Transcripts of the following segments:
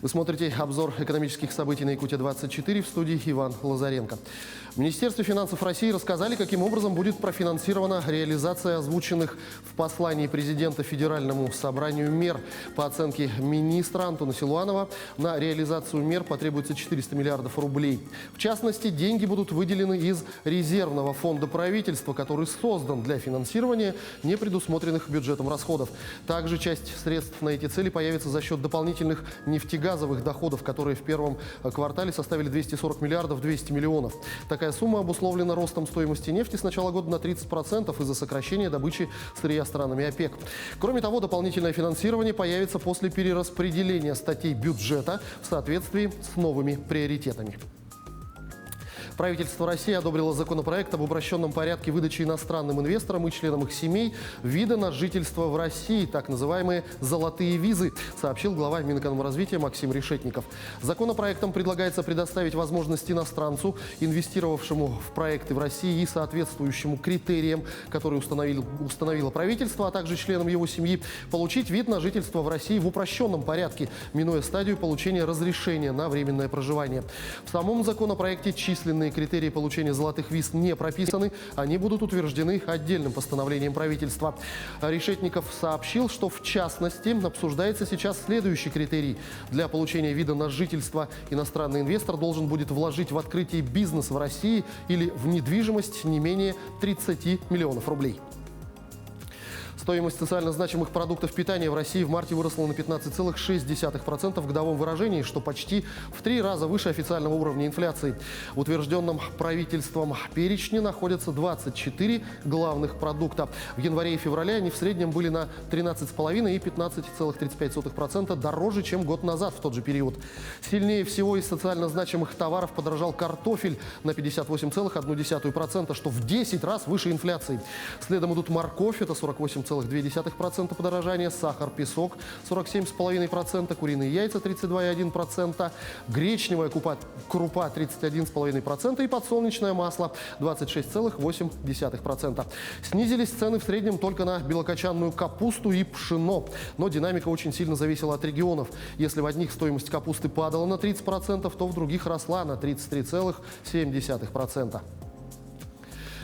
Вы смотрите обзор экономических событий на Якутия-24, в студии Иван Лазаренко. В Министерстве финансов России рассказали, каким образом будет профинансирована реализация озвученных в послании президента Федеральному собранию мер. По оценке министра Антона Силуанова, на реализацию мер потребуется 400 миллиардов рублей. В частности, деньги будут выделены из резервного фонда правительства, который создан для финансирования непредусмотренных бюджетом расходов. Также часть средств на эти цели появится за счет дополнительных нефтегазовых доходов, которые в первом квартале составили 240 миллиардов 200 миллионов. Такая сумма обусловлена ростом стоимости нефти с начала года на 30% из-за сокращения добычи сырья странами ОПЕК. Кроме того, дополнительное финансирование появится после перераспределения статей бюджета в соответствии с новыми приоритетами. Правительство России одобрило законопроект об упрощенном порядке выдачи иностранным инвесторам и членам их семей вида на жительство в России, так называемые «золотые визы», сообщил глава Минэкономразвития Максим Решетников. Законопроектом предлагается предоставить возможность иностранцу, инвестировавшему в проекты в России и соответствующему критериям, которые установило правительство, а также членам его семьи, получить вид на жительство в России в упрощенном порядке, минуя стадию получения разрешения на временное проживание. В самом законопроекте численные критерии получения золотых виз не прописаны, они будут утверждены отдельным постановлением правительства. Решетников сообщил, что в частности обсуждается сейчас следующий критерий. Для получения вида на жительство иностранный инвестор должен будет вложить в открытие бизнеса в России или в недвижимость не менее 30 миллионов рублей. Стоимость социально значимых продуктов питания в России в марте выросла на 15,6% в годовом выражении, что почти в 3 раза выше официального уровня инфляции. В утвержденном правительством перечне находятся 24 главных продукта. В январе и феврале они в среднем были на 13,5% и 15,35% дороже, чем год назад в тот же период. Сильнее всего из социально значимых товаров подорожал картофель на 58,1%, что в 10 раз выше инфляции. Следом идут морковь, это 48,2% подорожания, сахар, песок 47,5%, куриные яйца 32,1%, гречневая крупа 31,5% и подсолнечное масло 26,8%. Снизились цены в среднем только на белокочанную капусту и пшено, но динамика очень сильно зависела от регионов. Если в одних стоимость капусты падала на 30%, то в других росла на 33,7%.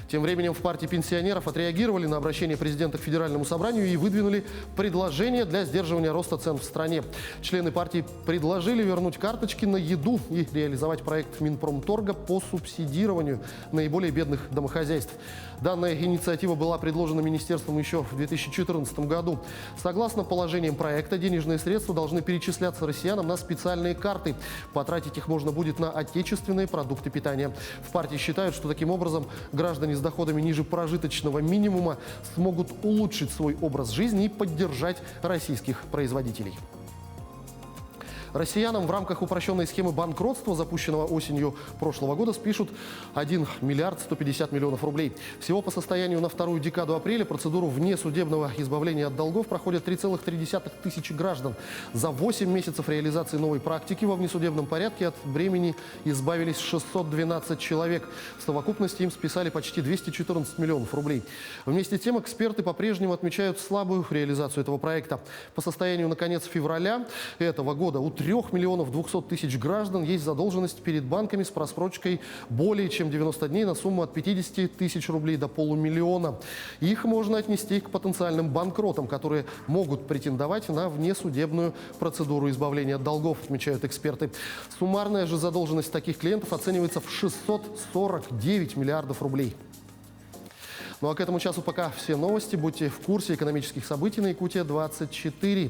Тем временем в партии пенсионеров отреагировали на обращение президента к Федеральному собранию и выдвинули предложение для сдерживания роста цен в стране. Члены партии предложили вернуть карточки на еду и реализовать проект Минпромторга по субсидированию наиболее бедных домохозяйств. Данная инициатива была предложена министерством еще в 2014 году. Согласно положениям проекта, денежные средства должны перечисляться россиянам на специальные карты. Потратить их можно будет на отечественные продукты питания. В партии считают, что таким образом граждане с доходами ниже прожиточного минимума смогут улучшить свой образ жизни и поддержать российских производителей. Россиянам в рамках упрощенной схемы банкротства, запущенного осенью прошлого года, спишут 1 миллиард 150 миллионов рублей. Всего по состоянию на вторую декаду апреля процедуру внесудебного избавления от долгов проходят 3,3 тысячи граждан. За 8 месяцев реализации новой практики во внесудебном порядке от бремени избавились 612 человек. В совокупности им списали почти 214 миллионов рублей. Вместе с тем эксперты по-прежнему отмечают слабую реализацию этого проекта. По состоянию на конец февраля этого года у 3 миллионов 200 тысяч граждан есть задолженность перед банками с просрочкой более чем 90 дней на сумму от 50 тысяч рублей до полумиллиона. Их можно отнести к потенциальным банкротам, которые могут претендовать на внесудебную процедуру избавления от долгов, отмечают эксперты. Суммарная же задолженность таких клиентов оценивается в 649 миллиардов рублей. Ну а к этому часу пока все новости. Будьте в курсе экономических событий на Якутия-24.